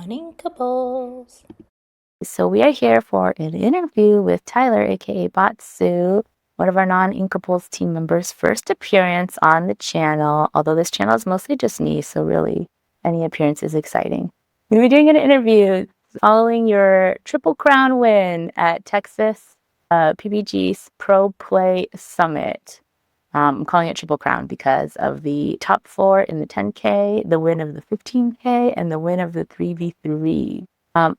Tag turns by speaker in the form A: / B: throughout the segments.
A: Noninkables. So we are here for an interview with Tyler, aka Botsu, one of our Non-Inkables team members' first appearance on the channel, although this channel is mostly just me, so really any appearance is exciting. We're going to be doing an interview following your Triple Crown win at Texas PBG's Pro Play Summit. I'm calling it Triple Crown because of the top 4 in the 10K, the win of the 15K, and the win of the 3v3.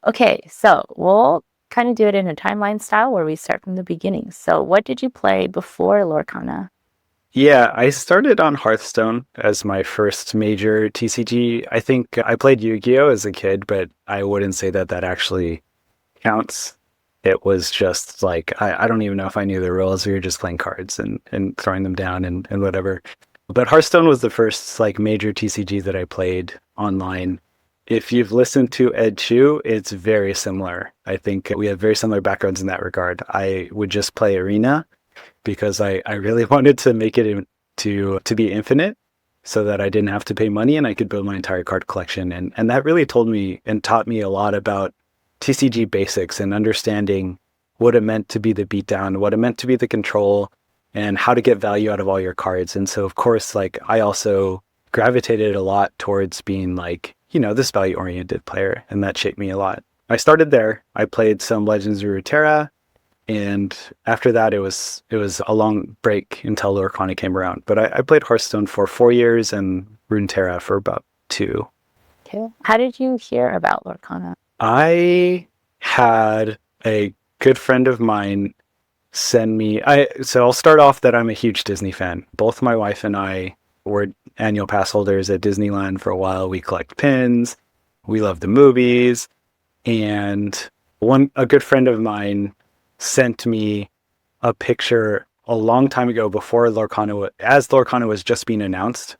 A: Okay, so we'll kind of do it in a timeline style where we start from the beginning. So what did you play before Lorcana?
B: Yeah, I started on Hearthstone as my first major TCG. I think I played Yu-Gi-Oh! As a kid, but I wouldn't say that that actually counts. It was just like, I don't even know if I knew the rules. We were just playing cards and throwing them down and whatever. But Hearthstone was the first like major TCG that I played online. If you've listened to Ed Chu, it's very similar. I think we have very similar backgrounds in that regard. I would just play Arena because I really wanted to make it to be infinite so that I didn't have to pay money and I could build my entire card collection. And that really told me and taught me a lot about TCG basics and understanding what it meant to be the beatdown, what it meant to be the control, and how to get value out of all your cards. And so, of course, like I also gravitated a lot towards being like, this value-oriented player, and that shaped me a lot. I started there. I played some Legends of Runeterra, and after that, it was a long break until Lorcana came around. But I played Hearthstone for 4 years and Runeterra for about 2.
A: Okay. How did you hear about Lorcana?
B: I had a good friend of mine send me. So I'll start off that I'm a huge Disney fan. Both my wife and I were annual pass holders at Disneyland for a while. We collect pins. We love the movies. And a good friend of mine sent me a picture a long time ago before as Lorcana was just being announced.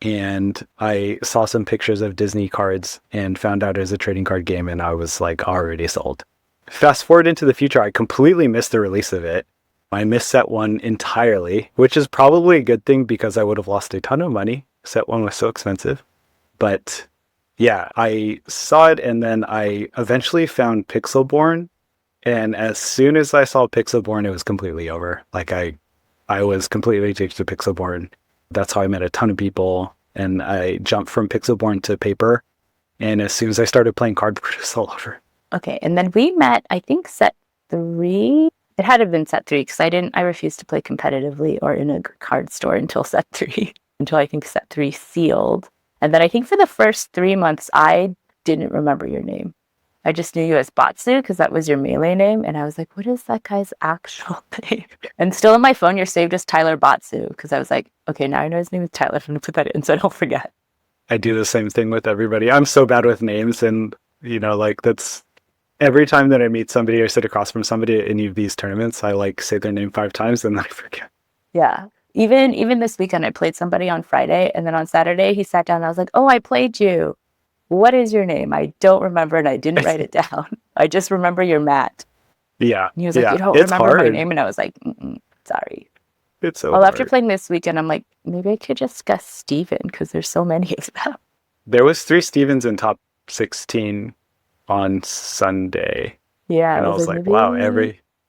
B: And I saw some pictures of Disney cards and found out it was a trading card game, and I was like already sold. Fast forward into the future, I completely missed the release of it. I missed set 1 entirely, which is probably a good thing because I would have lost a ton of money. Set 1 was so expensive. But yeah, I saw it, and then I eventually found Pixelborn. And as soon as I saw Pixelborn, it was completely over. Like I was completely addicted to Pixelborn. That's how I met a ton of people. And I jumped from Pixelborn to paper. And as soon as I started playing cardboard, it was all over.
A: Okay, and then we met, I think, set 3. It had to have been set 3 because I refused to play competitively or in a card store until set 3, until I think set 3 sealed. And then I think for the first 3 months, I didn't remember your name. I just knew you as Botsu because that was your melee name. And I was like, what is that guy's actual name? And still on my phone, you're saved as Tyler Botsu because I was like, okay, now I know his name is Tyler. I'm going to put that in so I don't forget.
B: I do the same thing with everybody. I'm so bad with names. And, that's every time that I meet somebody or sit across from somebody at any of these tournaments, I like say their name 5 times and then I forget.
A: Yeah. Even this weekend, I played somebody on Friday. And then on Saturday, he sat down and I was like, oh, I played you. What is your name? I don't remember, and I didn't write it down. I just remember you're Matt.
B: Yeah.
A: And he was like, you don't
B: It's
A: remember my
B: hard.
A: name? And I was like, sorry.
B: It's so
A: Well,
B: hard.
A: after playing this weekend, I'm like, maybe I could just guess Steven because there's so many of them.
B: There was 3 Stevens in top 16 on Sunday.
A: Yeah,
B: And
A: I
B: I
A: was
B: was
A: like,
B: like, wow,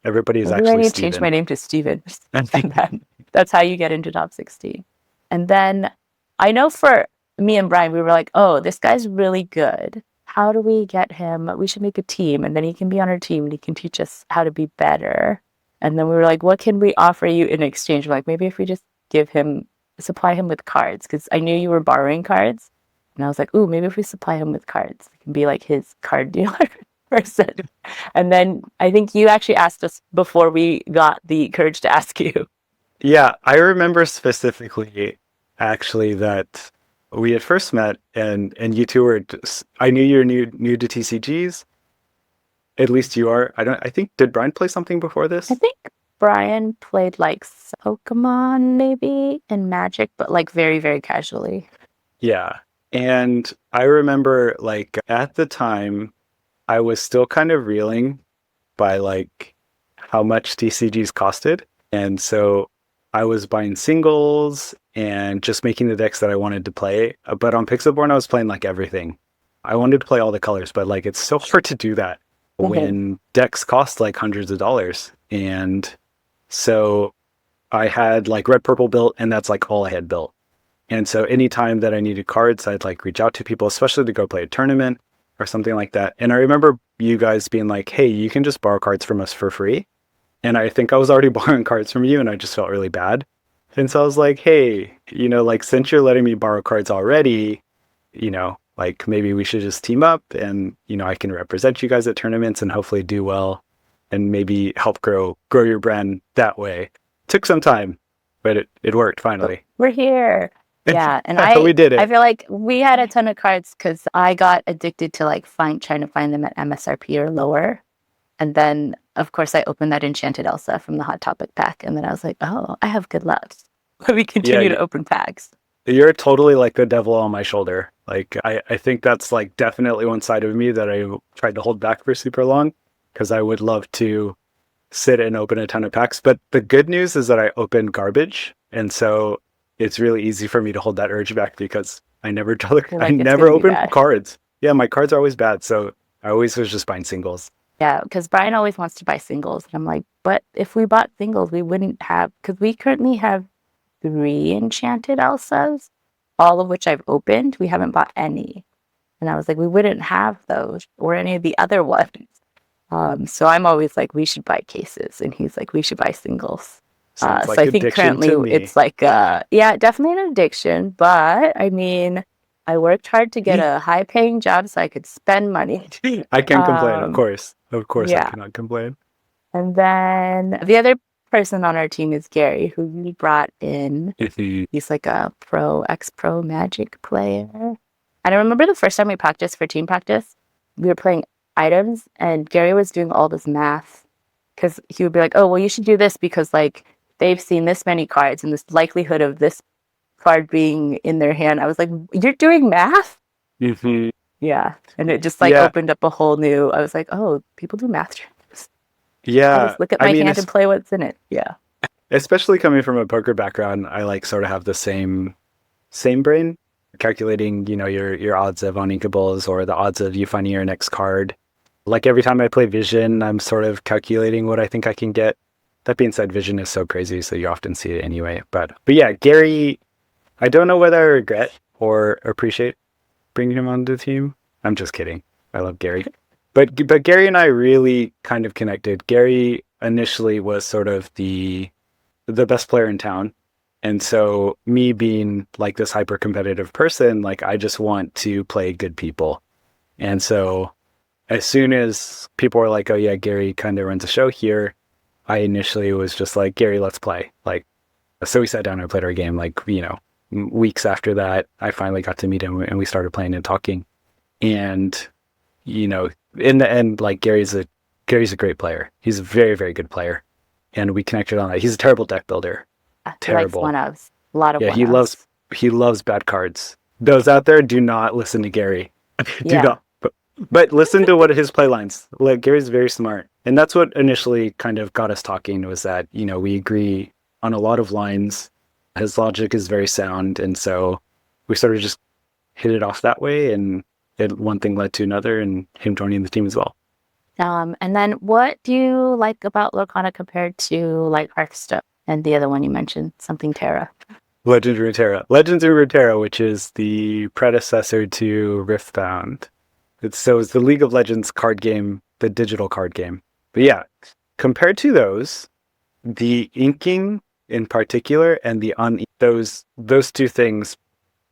B: everybody's
A: maybe I
B: actually
A: need to change my
B: Steven.
A: name to Steven. And then that's how you get into top 16. And then I know for me and Brian, we were like, oh, this guy's really good. How do we get him? We should make a team, and then he can be on our team and he can teach us how to be better. And then we were like, what can we offer you in exchange? We're like, maybe if we just supply him with cards, because I knew you were borrowing cards. And I was like, ooh, maybe if we supply him with cards, we can be like his card dealer person. And then I think you actually asked us before we got the courage to ask you.
B: Yeah, I remember specifically actually that we had first met and you two were I knew you were new to TCGs. At least you are. I think did Brian play something before this?
A: I think Brian played like Pokemon maybe and Magic, but like very, very casually.
B: Yeah. And I remember like at the time I was still kind of reeling by like how much TCGs costed. And so I was buying singles and just making the decks that I wanted to play. But on Pixelborn, I was playing like everything. I wanted to play all the colors, but like it's so hard to do that when decks cost like hundreds of dollars. And so I had like red purple built, and that's like all I had built. And so anytime that I needed cards, I'd like reach out to people, especially to go play a tournament or something like that. And I remember you guys being like, hey, you can just borrow cards from us for free. And I think I was already borrowing cards from you, and I just felt really bad. And so I was like, hey, like since you're letting me borrow cards already, like maybe we should just team up, and, I can represent you guys at tournaments and hopefully do well and maybe help grow your brand that way. Took some time, but it worked finally.
A: We're here. Yeah, and
B: we did it.
A: I feel like we had a ton of cards because I got addicted to like trying to find them at MSRP or lower. And then, of course, I opened that Enchanted Elsa from the Hot Topic pack. And then I was like, oh, I have good luck. Let me continue to open packs.
B: You're totally like the devil on my shoulder. Like, I think that's like definitely one side of me that I tried to hold back for super long, because I would love to sit and open a ton of packs. But the good news is that I open garbage. And so it's really easy for me to hold that urge back, because I never open cards. Yeah, my cards are always bad. So I always was just buying singles.
A: Yeah, because Brian always wants to buy singles. And I'm like, but if we bought singles, we wouldn't have, because we currently have 3 Enchanted Elsas, all of which I've opened. We haven't bought any. And I was like, we wouldn't have those or any of the other ones. So I'm always like, we should buy cases. And he's like, we should buy singles. So I think currently it's like, definitely an addiction. But I mean, I worked hard to get a high-paying job so I could spend money.
B: I can't complain, of course. Of course, I cannot complain.
A: And then the other person on our team is Gary, who we brought in. He's like a ex-pro Magic player. And I remember the first time we practiced for team practice, we were playing items, and Gary was doing all this math, because he would be like, oh, well, you should do this because like they've seen this many cards and this likelihood of this card being in their hand. I was like, you're doing math?
B: Mm-hmm.
A: Yeah. And it just like opened up a whole new, I was like, oh, people do math.
B: Yeah.
A: I just look at my hand and play what's in it. Yeah.
B: Especially coming from a poker background, I like sort of have the same brain, calculating, your odds of Noninkables or the odds of you finding your next card. Like every time I play Vision, I'm sort of calculating what I think I can get. That being said, Vision is so crazy, so you often see it anyway. But yeah, Gary, I don't know whether I regret or appreciate bringing him onto the team. I'm just kidding. I love Gary. But Gary and I really kind of connected. Gary initially was sort of the best player in town. And so me being like this hyper competitive person, like I just want to play good people. And so as soon as people were like, oh yeah, Gary kind of runs a show here, I initially was just like, Gary, let's play. Like, so we sat down and played our game. Like, weeks after that, I finally got to meet him and we started playing and talking. And, in the end, like Gary's a great player. He's a very, very good player. And we connected on that. He's a terrible deck builder. Terrible.
A: One-ofs. A lot of
B: one-ofs. He loves bad cards. Those out there, do not listen to Gary. Do not. But listen to what his play lines. Like, Gary's very smart. And that's what initially kind of got us talking, was that, we agree on a lot of lines. His logic is very sound. And so we sort of just hit it off that way. And one thing led to another, and him joining the team as well.
A: And then what do you like about Lorcana compared to like Hearthstone and the other one you mentioned, something Terra?
B: Legends of Runeterra, which is the predecessor to Riftbound. It's the League of Legends card game, the digital card game. But yeah, compared to those, the inking in particular and the those two things,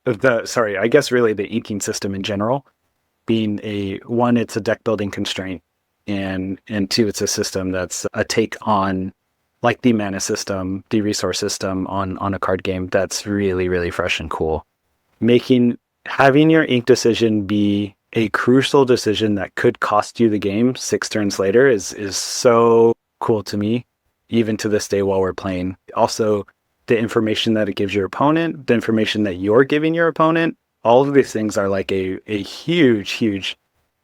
B: I guess really the inking system in general, being it's a deck building constraint, and 2, it's a system that's a take on like the mana system, the resource system on a card game that's really, really fresh and cool. Having your ink decision be a crucial decision that could cost you the game 6 turns later is so cool to me, even to this day while we're playing. Also, the information that it gives your opponent, the information that you're giving your opponent, all of these things are like a huge, huge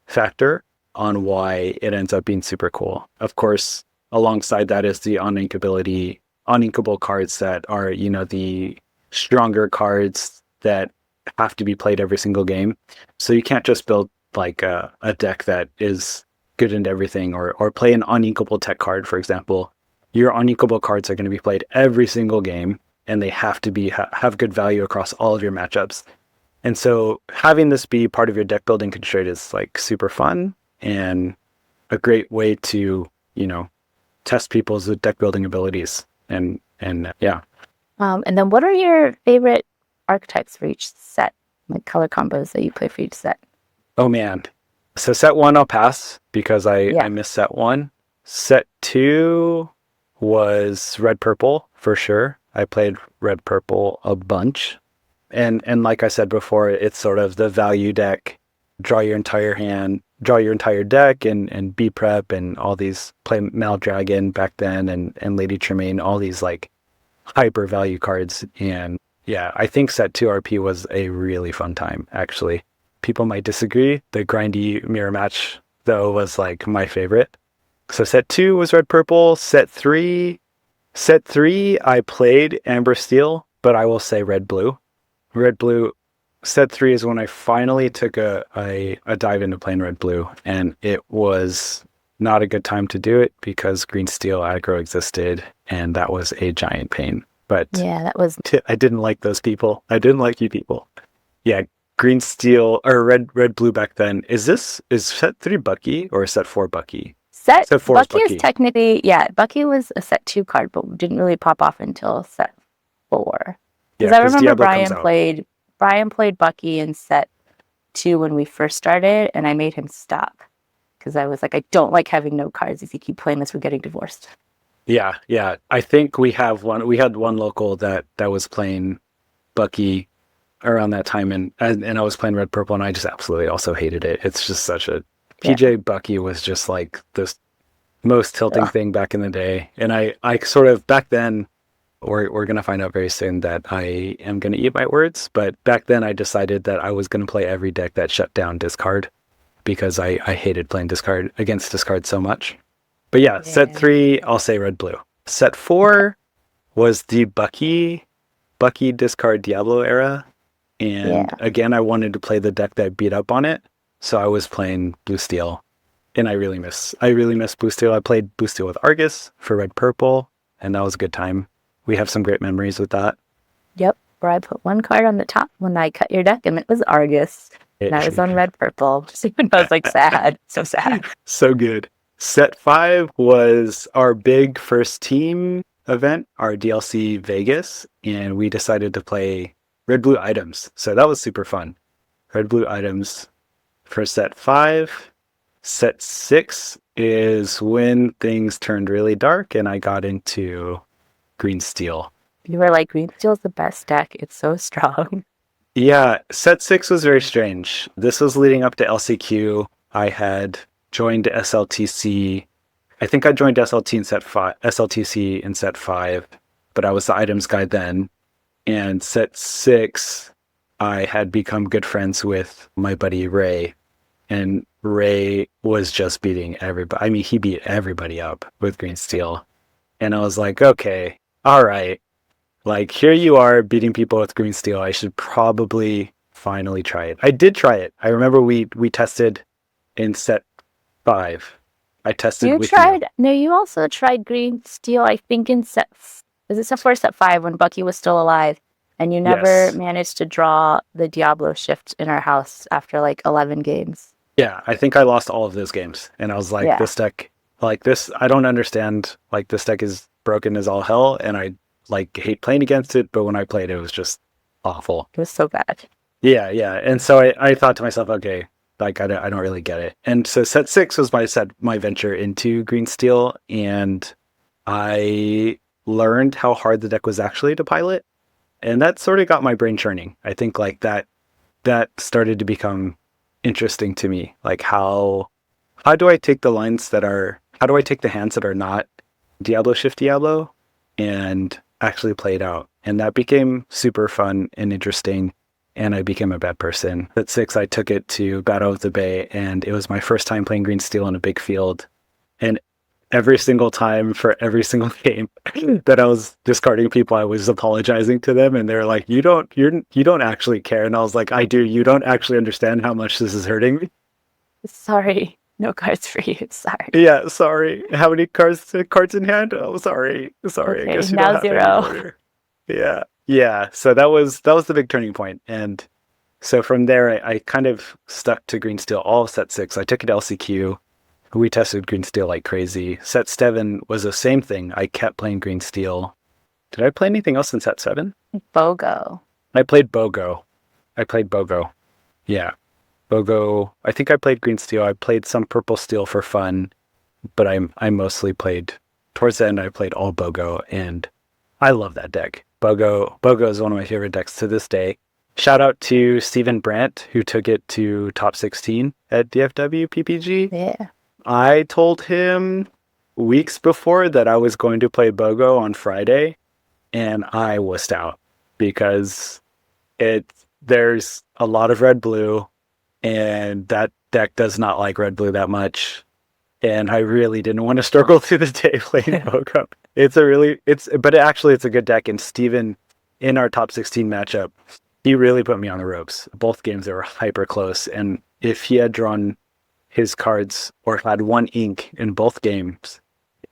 B: factor on why it ends up being super cool. Of course, alongside that is the uninkable cards that are, the stronger cards that have to be played every single game. So you can't just build like a deck that is good into everything, or play an uninkable tech card, for example. Your uninkable cards are going to be played every single game, and they have to be have good value across all of your matchups. And so having this be part of your deck building constraint is like super fun and a great way to, test people's deck building abilities. And yeah.
A: And then what are your favorite archetypes for each set? Like color combos that you play for each set?
B: Oh man. So set 1 I'll pass because
A: Yeah.
B: I missed set 1. Set 2 was red purple for sure. I played red purple a bunch. And like I said before, it's sort of the value deck. Draw your entire hand, draw your entire deck, and be prep, and all these, play Maldragon back then, and Lady Tremaine, all these like hyper value cards. And yeah, I think set 2 RP was a really fun time, actually. People might disagree. The grindy mirror match, though, was like my favorite. So set 2 was red purple. Set 3, I played amber steel, but I will say red blue. Red blue. Set 3 is when I finally took a dive into playing red blue, and it was not a good time to do it because green steel aggro existed, and that was a giant pain. But
A: yeah, that was.
B: I didn't like those people. I didn't like you people. Yeah, green steel or red blue back then. Is set 3 Bucky or set 4 Bucky?
A: Set
B: 4
A: Bucky
B: is Bucky.
A: is technically, yeah, Bucky was a set 2 card, but didn't really pop off until set 4. Because I remember Brian played Bucky in set 2 when we first started, and I made him stop because I was like, I don't like having no cards. If you keep playing this, we're getting divorced.
B: Yeah. I think we had one local that was playing Bucky around that time, and I was playing red purple, and I just absolutely also hated it. It's just such a PJ Bucky was just like this most tilting thing back in the day, and I sort of back then. We're going to find out very soon that I am going to eat my words. But back then I decided that I was going to play every deck that shut down discard because I hated playing against discard so much. But yeah, set 3, I'll say red blue. Set 4 was the Bucky discard Diablo era. And again, I wanted to play the deck that beat up on it. So I was playing blue steel. And I really miss blue steel. I played blue steel with Argus for red purple, and that was a good time. We have some great memories with that.
A: Yep, where I put one card on the top when I cut your deck, and it was Argus. And I was on red purple. Even I was like sad. So sad.
B: So good. Set 5 was our big first team event, our DLC Vegas, and we decided to play red blue items. So that was super fun. Red blue items for set 5. Set 6 is when things turned really dark and I got into green steel.
A: You were like, green steel is the best deck. It's so strong.
B: Yeah, set 6 was very strange. This was leading up to LCQ. I had joined SLTC. I think I joined SLTC in set 5, but I was the items guy then. And set 6, I had become good friends with my buddy Ray. And Ray was just beating everybody. I mean, he beat everybody up with green steel. And I was like, okay, all right, like here you are beating people with green steel. I should probably finally try it. I did try it. I remember we tested in set 5. I tested with you.
A: No, you also tried green steel, I think in set 4 set 5 when Bucky was still alive. And you never managed to draw the Diablo shift in our house after like 11 games.
B: Yeah, I think I lost all of those games. And I was like, this deck, like this, I don't understand. Like this deck is broken as all hell, and I like hate playing against it, but when I played it was just awful.
A: It was so bad.
B: Yeah. And so I thought to myself, okay, like I don't really get it. And so set 6 was my venture into green steel, and I learned how hard the deck was actually to pilot, and that sort of got my brain churning. I think like that started to become interesting to me. Like how do I take the hands that are not Diablo Shift Diablo and actually play it out? And that became super fun and interesting, and I became a bad person. At 6, I took it to Battle of the Bay, and it was my first time playing green steel in a big field. And every single time for every single game that I was discarding people, I was apologizing to them, and they're like, you don't actually care. And I was like, I do. You don't actually understand how much this is hurting me.
A: Sorry. No cards for you. Sorry.
B: Yeah, sorry. How many cards in hand? Oh, sorry. Sorry. I
A: Okay,
B: guess you don't
A: now
B: have any
A: 0.
B: more. Yeah. Yeah. So that was the big turning point. And so from there I kind of stuck to green steel all of set 6. I took it to LCQ. We tested green steel like crazy. Set 7 was the same thing. I kept playing green steel. Did I play anything else in set 7?
A: BOGO.
B: I played BOGO. Yeah. BOGO. I think I played green steel. I played some purple steel for fun, but I mostly played towards the end. I played all BOGO, and I love that deck. BOGO is one of my favorite decks to this day. Shout out to Stephen Brandt, who took it to top 16 at DFW PPG.
A: Yeah.
B: I told him weeks before that I was going to play BOGO on Friday, and I wussed out because there's a lot of red blue, and that deck does not like red blue that much. And I really didn't want to struggle through the day playing BOGO. But actually it's a good deck. And Steven, in our top 16 matchup, he really put me on the ropes. Both games they were hyper close, and if he had drawn his cards or had one ink in both games,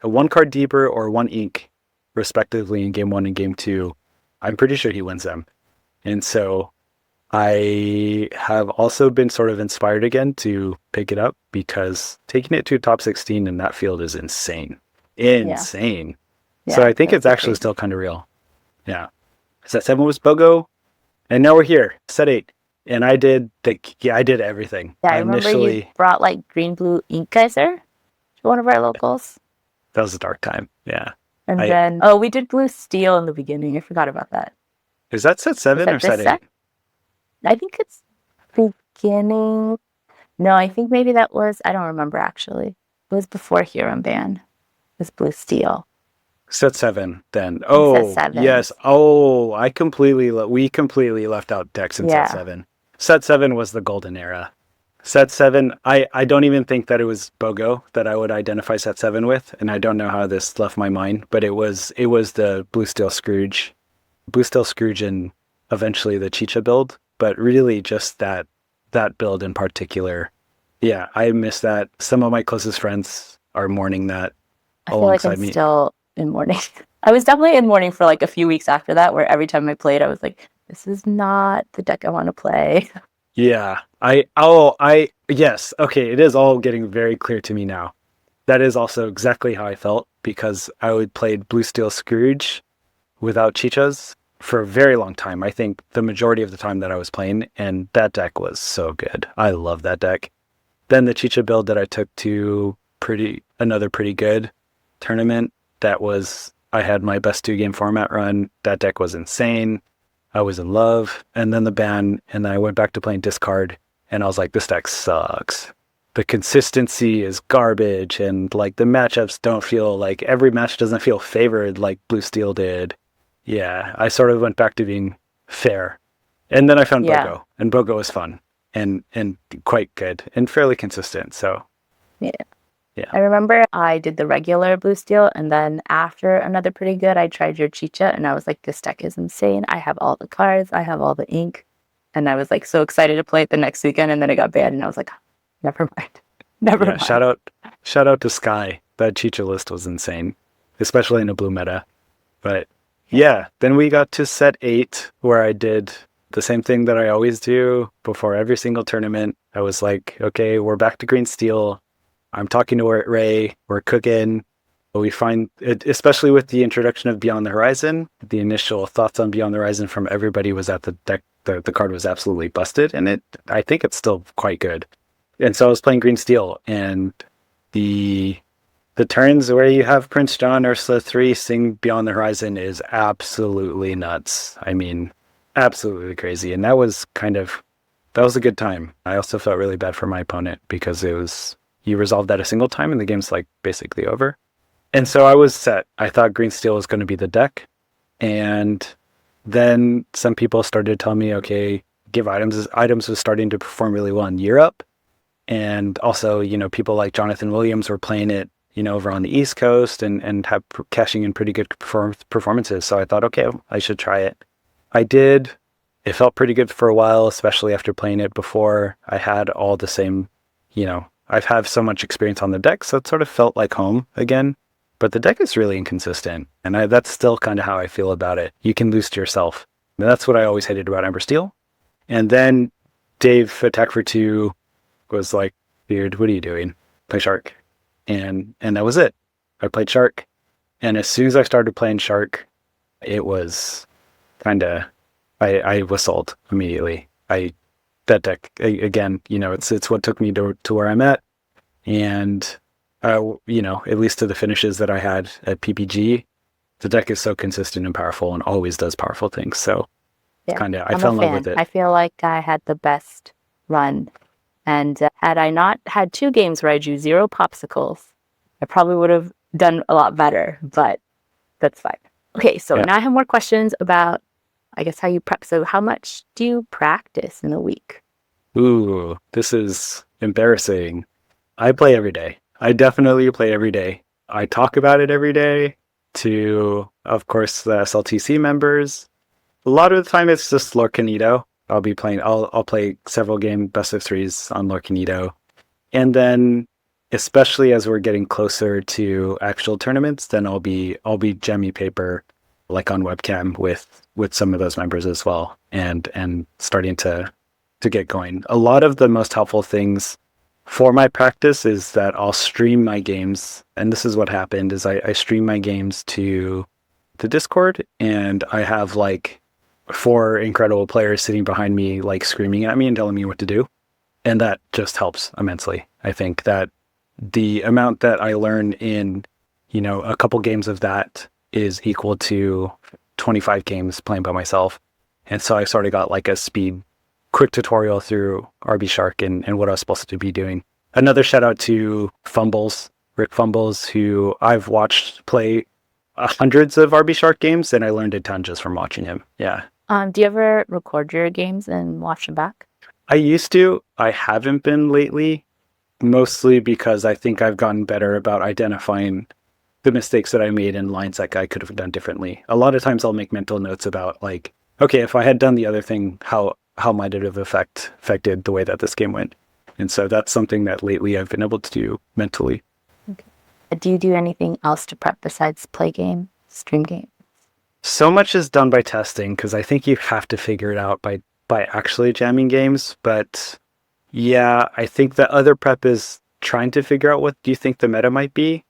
B: one card deeper or one ink, respectively, in game 1 and game 2, I'm pretty sure he wins them. And so I have also been sort of inspired again to pick it up because taking it to top 16 in that field is insane. Insane.
A: Yeah,
B: so I think it's actually
A: crazy.
B: still kind of real. Yeah. Set 7 was BOGO, and now we're here, set 8. And I did everything.
A: Yeah, I remember you brought like green blue ink geyser to one of our locals.
B: That was a dark time. Yeah.
A: And then we did blue steel in the beginning. I forgot about that.
B: Is that set 7 or set 8?
A: I think it's beginning. No, I think maybe that was, I don't remember actually. It was before Hero and Ban. It was blue steel.
B: Set 7 then. Oh, set 7. Yes. Oh, we completely left out decks in set 7. Set 7 was the golden era. Set 7, I don't even think that it was BOGO that I would identify set 7 with, and I don't know how this left my mind, but it was the Blue Steel Scrooge. Blue Steel Scrooge and eventually the Chicha build, but really just that build in particular. Yeah, I miss that. Some of my closest friends are mourning that alongside me.
A: I feel like I'm still in mourning. I was definitely in mourning for like a few weeks after that, where every time I played, I was like, this is not the deck I want to play.
B: Yeah. Yes. Okay. It is all getting very clear to me now. That is also exactly how I felt because I would play Blue Steel Scrooge without Chichas for a very long time. I think the majority of the time that I was playing, and that deck was so good. I love that deck. Then the Chicha build that I took to another pretty good tournament. I had my best 2-game format run. That deck was insane. I was in love. And then the ban, and then I went back to playing discard, and I was like, this deck sucks. The consistency is garbage, and like the matchups don't feel like every match doesn't feel favored like Blue Steel did. Yeah, I sort of went back to being fair. And then I found BOGO, and BOGO was fun and quite good and fairly consistent. So
A: yeah. I remember I did the regular Blue Steel, and then after another pretty good, I tried your Chicha, and I was like, this deck is insane. I have all the cards, I have all the ink, and I was like so excited to play it the next weekend, and then it got banned, and I was like, never mind. Never mind.
B: Shout out to Sky. That Chicha list was insane, especially in a blue meta. But yeah, then we got to set 8, where I did the same thing that I always do before every single tournament. I was like, okay, we're back to green steel. I'm talking to Ray. We're cooking. We find it, especially with the introduction of Beyond the Horizon, the initial thoughts on Beyond the Horizon from everybody was that the deck, the card was absolutely busted, and I think it's still quite good. And so I was playing green steel, and the turns where you have Prince John Ursula 3 sing Beyond the Horizon is absolutely nuts. I mean, absolutely crazy. And that was a good time. I also felt really bad for my opponent because you resolved that a single time and the game's like basically over. And so I was set. I thought green steel was going to be the deck. And then some people started to tell me, okay, give items was starting to perform really well in Europe. And also, people like Jonathan Williams were playing it, over on the East Coast and have cashing in pretty good performances. So I thought, okay, I should try it. I did. It felt pretty good for a while, especially after playing it before. I had all the same I've had so much experience on the deck, so it sort of felt like home again. But the deck is really inconsistent, and that's still kind of how I feel about it. You can lose to yourself. And that's what I always hated about Ember Steel. And then Dave Attack for Two was like, "Beard, what are you doing? Play Shark." And that was it. I played Shark, and as soon as I started playing Shark, it was kind of I was sold immediately. That deck again, it's what took me to where I'm at, and at least to the finishes that I had at PPG, the deck is so consistent and powerful, and always does powerful things. So
A: Yeah,
B: I
A: I'm
B: fell
A: a
B: in love with
A: fan.
B: it.
A: I feel like I had the best run. And had I not had 2 games where I drew 0 popsicles, I probably would have done a lot better, but that's fine. Okay, so
B: Yeah.
A: now I have more questions about, I guess, how you prep. So how much do you practice in a week?
B: Ooh, this is embarrassing. I play every day. I definitely play every day. I talk about it every day to, of course, the SLTC members. A lot of the time it's just Lorcanito. I'll play several game best of threes on Lorcanito. And then especially as we're getting closer to actual tournaments, then I'll be Gemmy paper like on webcam with some of those members as well, and starting to get going. A lot of the most helpful things for my practice is that I'll stream my games, and this is what happened is I stream my games to the Discord, and I have like 4 incredible players sitting behind me like screaming at me and telling me what to do, and that just helps immensely. I think that the amount that I learn in a couple games of that is equal to 25 games playing by myself, and so I sort of got like a quick tutorial through RB Shark and what I was supposed to be doing. Another shout out to Rick Fumbles, who I've watched play hundreds of RB Shark games, and I learned a ton just from watching him. Yeah.
A: Do you ever record your games and watch them back?
B: I used to. I haven't been lately, mostly because I think I've gotten better about identifying the mistakes that I made and lines that I could have done differently. A lot of times I'll make mental notes about like, okay, if I had done the other thing, how might it have affected the way that this game went? And so that's something that lately I've been able to do mentally.
A: Okay. Do you do anything else to prep besides play game, stream game?
B: So much is done by testing because I think you have to figure it out by actually jamming games. But yeah, I think the other prep is trying to figure out what do you think the meta might be,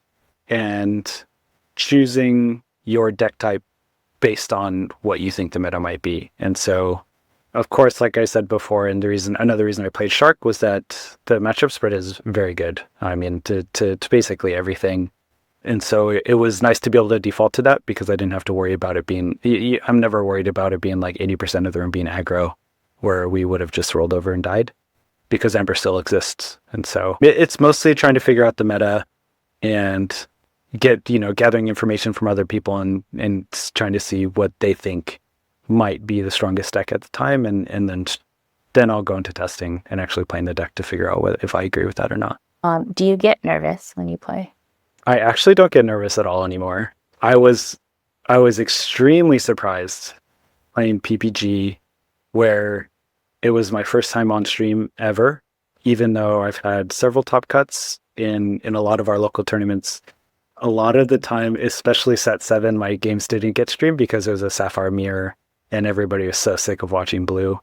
B: and choosing your deck type based on what you think the meta might be. And so, of course, like I said before, and another reason I played Shark was that the matchup spread is very good. I mean, to basically everything. And so it was nice to be able to default to that because I didn't have to worry about it being. I'm never worried about it being like 80% of the room being aggro, where we would have just rolled over and died, because Ember still exists. And so it's mostly trying to figure out the meta and gathering information from other people and trying to see what they think might be the strongest deck at the time, and then I'll go into testing and actually playing the deck to figure out if I agree with that or not.
A: Do you get nervous when you play?
B: I actually don't get nervous at all anymore. I was extremely surprised playing PPG, where it was my first time on stream ever, even though I've had several top cuts in a lot of our local tournaments. A lot of the time, especially set 7, my games didn't get streamed because it was a Sapphire Mirror and everybody was so sick of watching blue.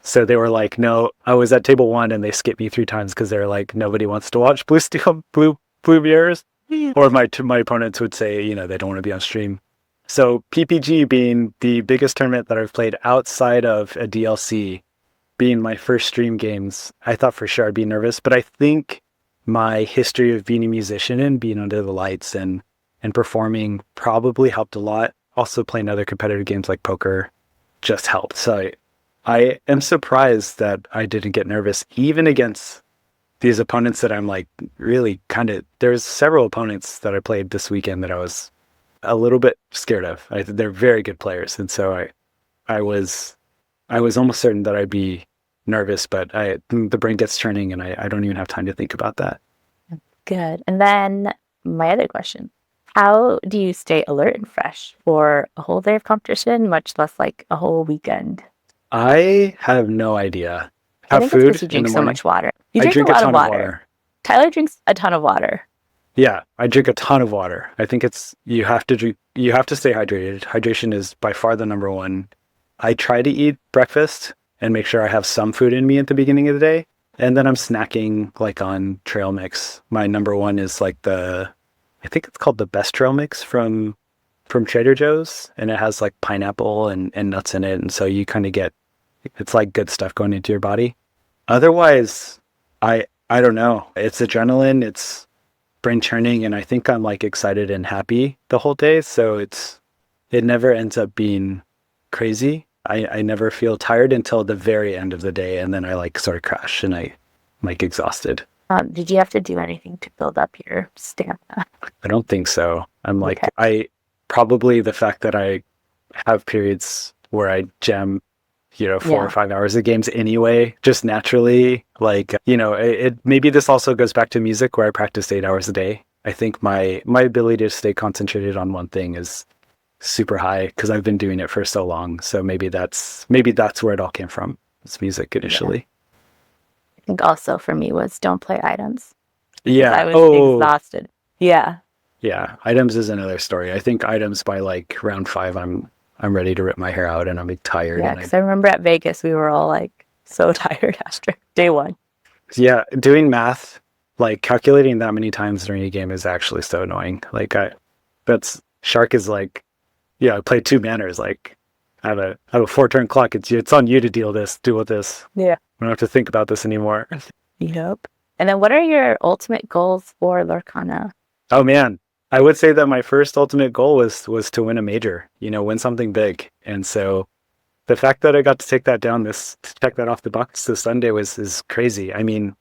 B: So they were like, no, I was at table 1 and they skipped me 3 times because they're like, nobody wants to watch blue mirrors. Or my opponents would say, they don't want to be on stream. So PPG being the biggest tournament that I've played outside of a DLC, being my first stream games, I thought for sure I'd be nervous. But I think my history of being a musician and being under the lights and performing probably helped a lot. Also playing other competitive games like poker just helped. So I am surprised that I didn't get nervous, even against these opponents that I'm like really there's several opponents that I played this weekend that I was a little bit scared of. They're very good players. And so I was almost certain that I'd be nervous, but the brain gets churning and I don't even have time to think about that.
A: Good. And then my other question, how do you stay alert and fresh for a whole day of competition, much less like a whole weekend?
B: I have no idea.
A: I
B: have
A: think it's because
B: food
A: you
B: in
A: drink
B: the
A: so
B: morning.
A: much water. You
B: I
A: drink a
B: drink a
A: lot of
B: ton of
A: water.
B: water.
A: Tyler drinks a ton of water.
B: Yeah, I drink a ton of water. I think it's you have to drink, you have to stay hydrated. Hydration is by far the number one. I try to eat breakfast and make sure I have some food in me at the beginning of the day. And then I'm snacking like on trail mix. My number one is like I think it's called the best trail mix from Trader Joe's, and it has like pineapple and nuts in it. And so you kind of get, it's like good stuff going into your body. Otherwise, I don't know. It's adrenaline, it's brain churning, and I think I'm like excited and happy the whole day. So it never ends up being crazy. I never feel tired until the very end of the day, and then I like sort of crash and I'm like exhausted.
A: Did you have to do anything to build up your stamina?
B: I don't think so. I'm like
A: Okay.
B: I probably the fact that I have periods where I jam, 4 or 5 hours of games anyway, just naturally. Like, it maybe this also goes back to music where I practice 8 hours a day. I think my ability to stay concentrated on one thing is super high because I've been doing it for so long. So maybe that's where it all came from. It's music
A: Yeah.
B: initially.
A: I think also for me was don't play items because I
B: Yeah.
A: was
B: Oh,
A: exhausted. Yeah.
B: yeah. Items is another story. I think items by like round five, I'm ready to rip my hair out and I'm tired
A: Yeah.
B: and
A: Because I remember at Vegas, we were all like so tired after day one.
B: yeah, doing math, like calculating that many times during a game is actually so annoying. Like that's Shark is like, yeah, I play two manners. Like I have a 4 turn clock. It's on you to deal with this.
A: Yeah.
B: I don't have to think about this anymore.
A: Yep. And then what are your ultimate goals for Lorcana?
B: Oh man, I would say that my first ultimate goal was to win a major. Win something big. And so the fact that I got to take that down to check that off the box this Sunday is crazy. I mean,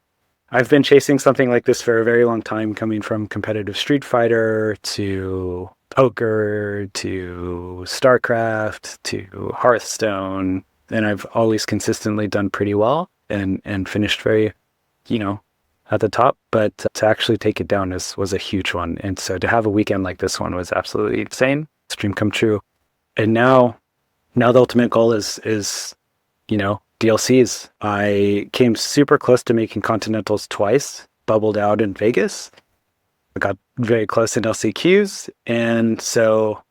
B: I've been chasing something like this for a very long time, coming from competitive Street Fighter to poker to StarCraft to Hearthstone, and I've always consistently done pretty well and finished very, you know, at the top. But to actually take it down was a huge one, and so to have a weekend like this one was absolutely insane. Dream come true. And now the ultimate goal is DLCs. I came super close to making Continentals twice, bubbled out in Vegas. I got very close in LCQs. And so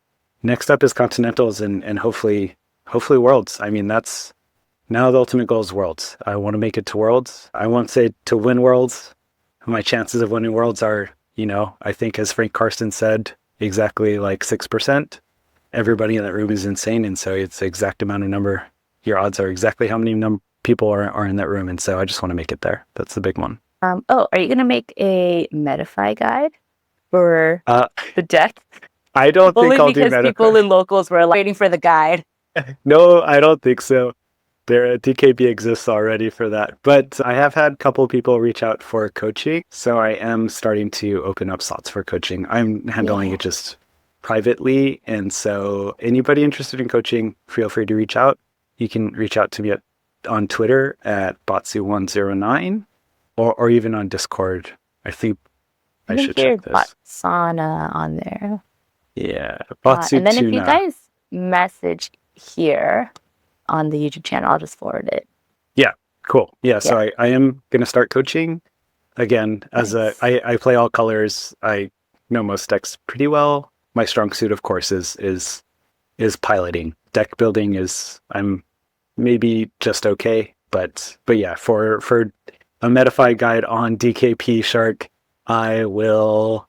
B: next up is Continentals and hopefully Worlds. I mean, that's now the ultimate goal is Worlds. I want to make it to Worlds. I won't say to win Worlds. My chances of winning Worlds are, I think as Frank Karsten said, exactly like 6%. Everybody in that room is insane. And so it's the exact amount of number. Your odds are exactly how many people are in that room. And so I just want to make it there. That's the big one.
A: Are you going to make a Metafy guide for the deck?
B: I don't
A: Only
B: think I'll do
A: because people in locals were like, waiting for the guide.
B: No, I don't think so. DKB exists already for that. But I have had a couple of people reach out for coaching. So I am starting to open up slots for coaching. I'm handling it just privately. And so anybody interested in coaching, feel free to reach out. You can reach out to me on Twitter at Botsu109 or even on Discord. I think I should check this.
A: Botsana on there.
B: Yeah, Botsu
A: and then
B: Tuna.
A: if you guys message here on the YouTube channel, I'll just forward it.
B: Yeah, cool. Yeah, so I am going to start coaching again. I play all colors. I know most decks pretty well. My strong suit, of course, is piloting. Deck building I'm maybe just okay, but yeah, for a Metafy guide on DKP Shark, I will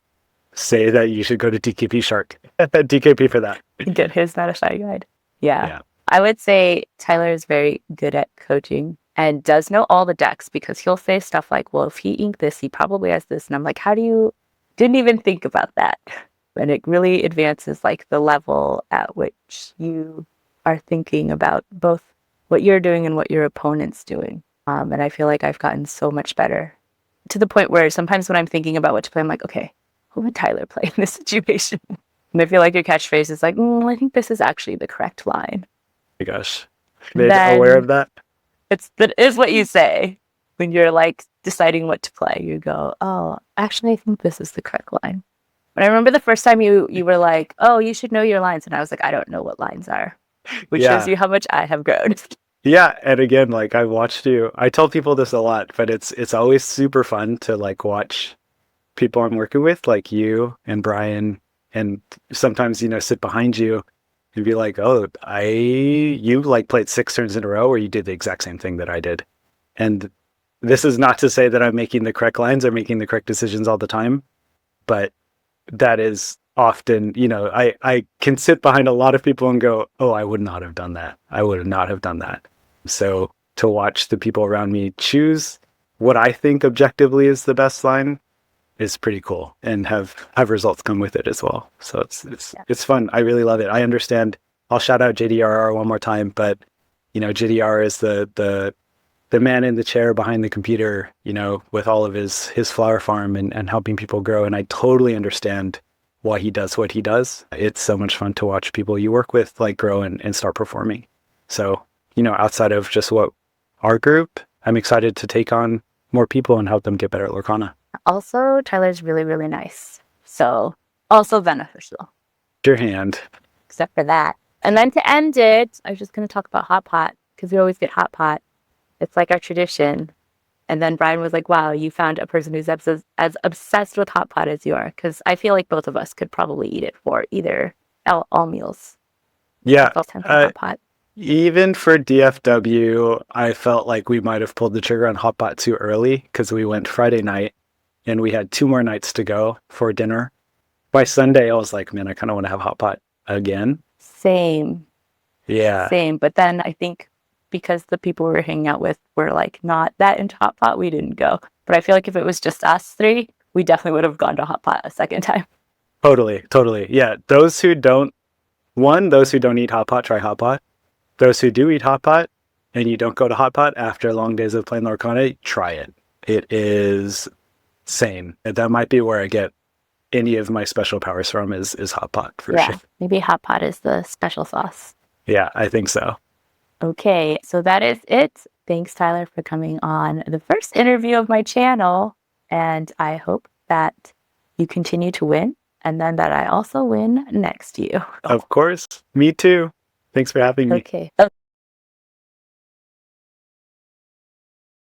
B: say that you should go to DKP Shark. DKP for that.
A: Get his Metafy guide. Yeah. I would say Tyler is very good at coaching and does know all the decks because he'll say stuff like, well, if he inked this, he probably has this. And I'm like, how do you didn't even think about that? And it really advances like the level at which you are thinking about both what you're doing and what your opponent's doing. And I feel like I've gotten so much better to the point where sometimes when I'm thinking about what to play, I'm like, okay, who would Tyler play in this situation? And I feel like your catchphrase is like, I think this is actually the correct line.
B: Oh my gosh. Made aware of that?
A: That is what you say when you're like deciding what to play. You go, oh, actually, I think this is the correct line. But I remember the first time you were like, oh, you should know your lines. And I was like, I don't know what lines are, which shows you how much I have grown.
B: Yeah, and again, like I watched you. I tell people this a lot, but it's always super fun to like watch people I'm working with, like you and Brian, and sometimes sit behind you and be like, "Oh, I you like played 6 turns in a row, or you did the exact same thing that I did." And this is not to say that I'm making the correct lines or making the correct decisions all the time, but that is often, I can sit behind a lot of people and go, "Oh, I would not have done that. I would not have done that." So to watch the people around me choose what I think objectively is the best line is pretty cool, and have results come with it as well. So
A: Yeah.
B: it's fun. I really love it. I understand. I'll shout out JDRR one more time, but JDR is the man in the chair behind the computer, with all of his flower farm and helping people grow. And I totally understand why he does what he does. It's so much fun to watch people you work with like grow and start performing. So, outside of just what our group, I'm excited to take on more people and help them get better at Lorcana.
A: Also, Tyler's really, really nice. So, also beneficial,
B: Your hand.
A: except for that. And then to end it, I was just going to talk about Hot Pot because we always get Hot Pot. It's like our tradition. And then Brian was like, wow, you found a person who's as obsessed with Hot Pot as you are. Because I feel like both of us could probably eat it for either all meals. I
B: Yeah.
A: felt time for Hot Pot.
B: Even for DFW, I felt like we might have pulled the trigger on Hot Pot too early because we went Friday night and we had 2 more nights to go for dinner. By Sunday, I was like, man, I kind of want to have Hot Pot again.
A: Same.
B: Yeah,
A: Same. But then I think because the people we were hanging out with were like not that into Hot Pot, we didn't go. But I feel like if it was just us three, we definitely would have gone to Hot Pot a second time.
B: totally, totally. Yeah, those who don't eat Hot Pot, try Hot Pot. Those who do eat Hot Pot and you don't go to Hot Pot after long days of playing Lorcana, try it. It is sane. That might be where I get any of my special powers from is Hot Pot for
A: Yeah,
B: sure.
A: maybe Hot Pot is the special sauce.
B: Yeah, I think so.
A: Okay, so that is it. Thanks, Tyler, for coming on the first interview of my channel. And I hope that you continue to win and then that I also win next to you.
B: Of course. Me too. Thanks for having me.
A: Okay.